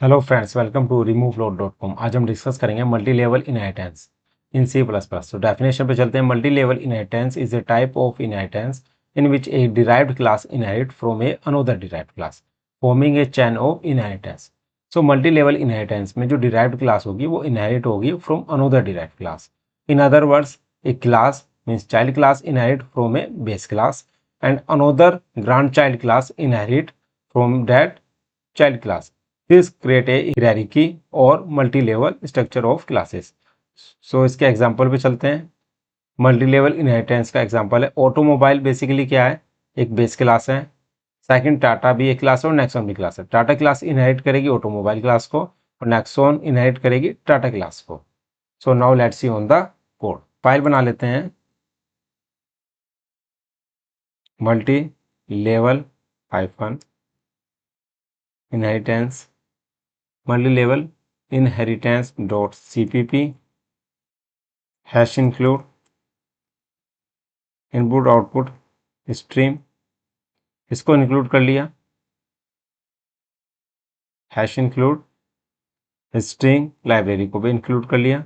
Hello friends, welcome to removeload.com। आज हम discuss करेंगे multi level inheritance in C plus plus. तो definition पे चलते हैं। Multi level inheritance is a type of inheritance in which a derived class inherit from a another derived class forming a chain of inheritance. So multi level inheritance में जो derived class होगी वो inherit होगी from another derived class. In other words, a class means child class inherit from a base class and another grand child class inherit from that child class. This create a hierarchy और multi level structure of classes. So इसके example पे चलते हैं। Multi level inheritance का example है automobile. Basically क्या है, एक बेस क्लास है। सेकंड, टाटा भी एक क्लास है और नेक्सॉन भी क्लास है। टाटा क्लास इनहेरिट करेगी ऑटोमोबाइल क्लास को और नेक्सॉन इनहेरिट करेगी टाटा क्लास को। So now let's see on the code. File बना लेते हैं। Multi level hyphen inheritance multi level inheritance dot cpp hash include input output stream, इसको इंक्लूड कर लिया। हैश इंक्लूड स्ट्रिंग लाइब्रेरी को भी इंक्लूड कर लिया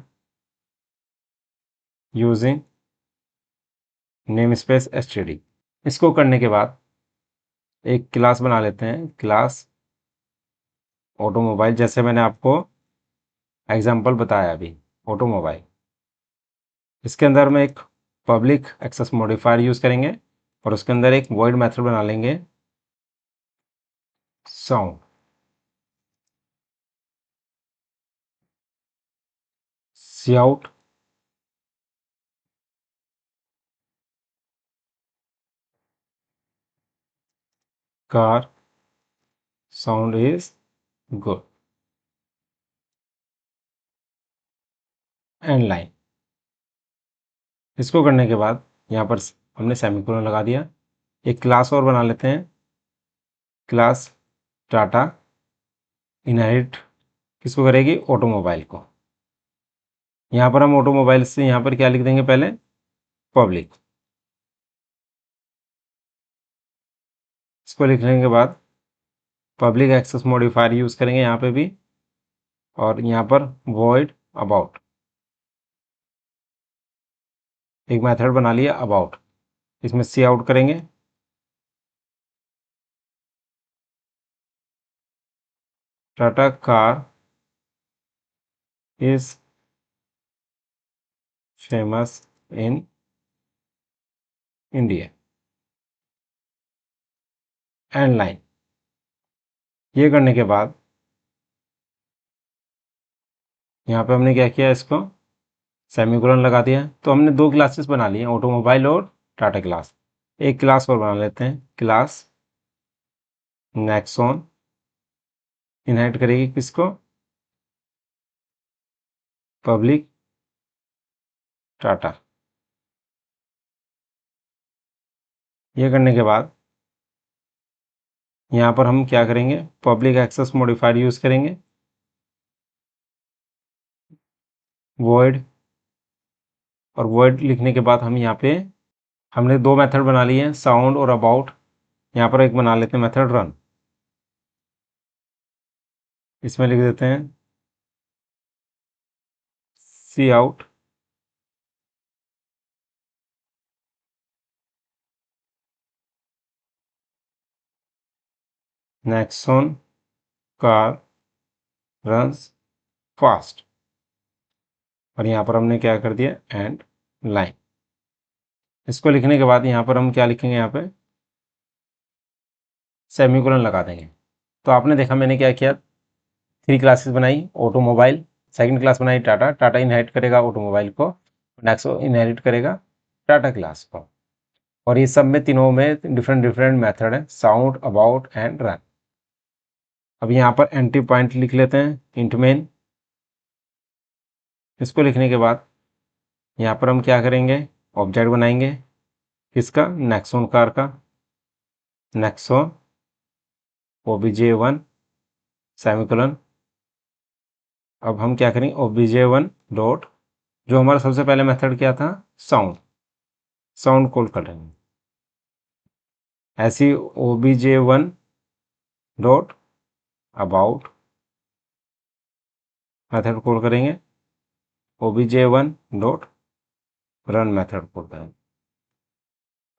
यूजिंग नेम स्पेस std। इसको करने के बाद एक क्लास बना लेते हैं, क्लास ऑटोमोबाइल, जैसे मैंने आपको एग्जांपल बताया अभी ऑटोमोबाइल। इसके अंदर में एक पब्लिक एक्सेस मॉडिफायर यूज करेंगे और उसके अंदर एक वॉइड मेथड बना लेंगे sound. Cout car sound is good end line. इसको करने के बाद यहाँ पर हमने सेमीकोलन लगा दिया। एक क्लास और बना लेते हैं, क्लास टाटा इनहेरिट किसको करेगी, ऑटोमोबाइल को। यहाँ पर हम ऑटोमोबाइल से यहाँ पर क्या लिख देंगे, पहले पब्लिक। इसको लिखने के बाद पब्लिक एक्सेस मॉडिफायर यूज करेंगे यहाँ पे भी, और यहाँ पर वॉइड अबाउट एक मेथड बना लिया अबाउट। इसमें सी आउट करेंगे Tata car is famous in India and line. ये करने के बाद यहाँ पे हमने क्या किया, इसको सेमीकोलन लगा दिया। तो हमने दो क्लासेस बना लिए, ऑटोमोबाइल और टाटा क्लास। एक क्लास और बना लेते हैं, क्लास नेक्सॉन इनहेरिट करेगी किसको, पब्लिक टाटा। ये करने के बाद यहाँ पर हम क्या करेंगे, पब्लिक एक्सेस मॉडिफायर यूज करेंगे वॉइड, और वॉइड लिखने के बाद हम यहाँ पे हमने दो मेथड बना लिए हैं, साउंड और अबाउट। यहाँ पर एक बना लेते हैं मेथड रन। इसमें लिख देते हैं cout Nexon car runs fast, और यहाँ पर हमने क्या कर दिया, एंड लाइन। इसको लिखने के बाद यहाँ पर हम क्या लिखेंगे, यहाँ पे सेमीकोलन लगा देंगे। तो आपने देखा मैंने क्या किया, थ्री क्लासेस बनाई, ऑटोमोबाइल, सेकंड क्लास बनाई टाटा, टाटा इनहेरिट करेगा ऑटोमोबाइल को, नेक्सो इनहेरिट करेगा टाटा क्लास को, और ये सब में तीनों में डिफरेंट डिफरेंट मेथड है, साउंड अबाउट एंड रन। अब यहाँ पर एंट्री पॉइंट लिख लेते हैं इंट मेन। इसको लिखने के बाद यहाँ पर हम क्या करेंगे, ऑब्जेक्ट बनाएंगे किसका, नेक्सॉन कार का, नेक्सॉन obj1 सेमीकोलन। अब हम क्या करेंगे, obj1 डॉट, जो हमारा सबसे पहले मेथड क्या था, साउंड, साउंड कॉल कर लेंगे। ऐसी obj1 dot about method call करेंगे, obj1 dot run method call करेंगे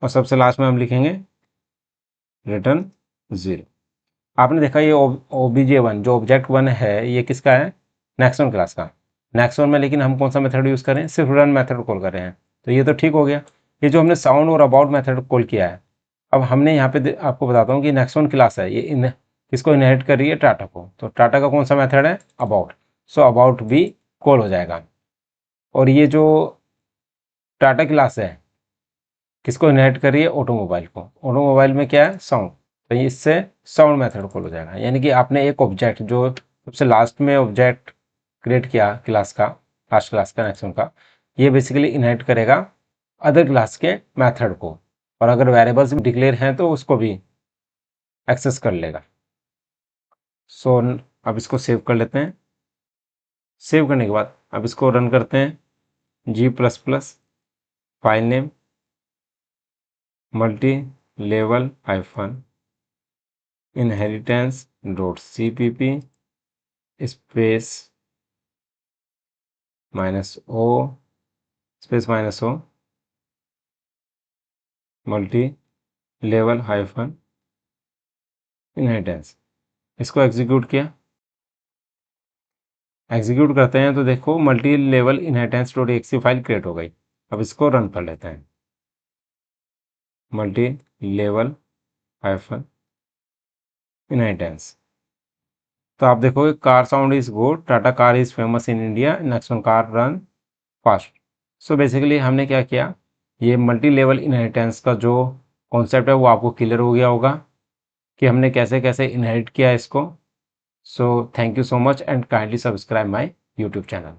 और सबसे लास्ट में हम लिखेंगे रिटर्न 0। आपने देखा ये obj1 जो ऑब्जेक्ट 1 है ये किसका है, नेक्स्ट वन क्लास का। नेक्स्ट वन में लेकिन हम कौन सा मेथड यूज़ करें, सिर्फ रन मेथड कॉल कर रहे हैं, तो ये तो ठीक हो गया। ये जो हमने साउंड और अबाउट मेथड कॉल किया है, अब हमने यहाँ पे आपको बताता हूँ कि नेक्स्ट वन क्लास है, ये किसको इनहेरिट कर रही है, टाटा को। तो टाटा का कौन सा मेथड है, अबाउट, सो अबाउट भी कॉल हो जाएगा। और ये जो टाटा क्लास है किसको इनहेरिट कर रही है, ऑटोमोबाइल को। ऑटोमोबाइल में क्या है, साउंड, तो इससे साउंड मेथड कॉल हो जाएगा। यानी कि आपने एक ऑब्जेक्ट जो सबसे लास्ट में ऑब्जेक्ट क्रिएट किया क्लास का, लास्ट क्लास का नेक्स्ट का, ये बेसिकली इनहेरिट करेगा अदर क्लास के मेथड को, और अगर वेरिएबल्स डिक्लेयर हैं तो उसको भी एक्सेस कर लेगा। सो अब इसको सेव कर लेते हैं। सेव करने के बाद अब इसको रन करते हैं। G++ file name multi level hyphen inheritance dot cpp space -o space -o multi level hyphen inheritance. इसको एग्जीक्यूट किया, एग्जीक्यूट करते हैं तो देखो multi level inheritance dot exe file create हो गई। अब इसको रन कर लेते हैं। मल्टी लेवल हाइफन इनहेरिटेंस, तो आप देखोगे car sound is good, Tata car is famous in India, next one car run fast. So basically हमने क्या किया, ये मल्टी लेवल इनहेरिटेंस का जो कॉन्सेप्ट है वो आपको क्लियर हो गया होगा कि हमने कैसे कैसे इनहेरिट किया इसको। So thank you so much and kindly subscribe my YouTube channel.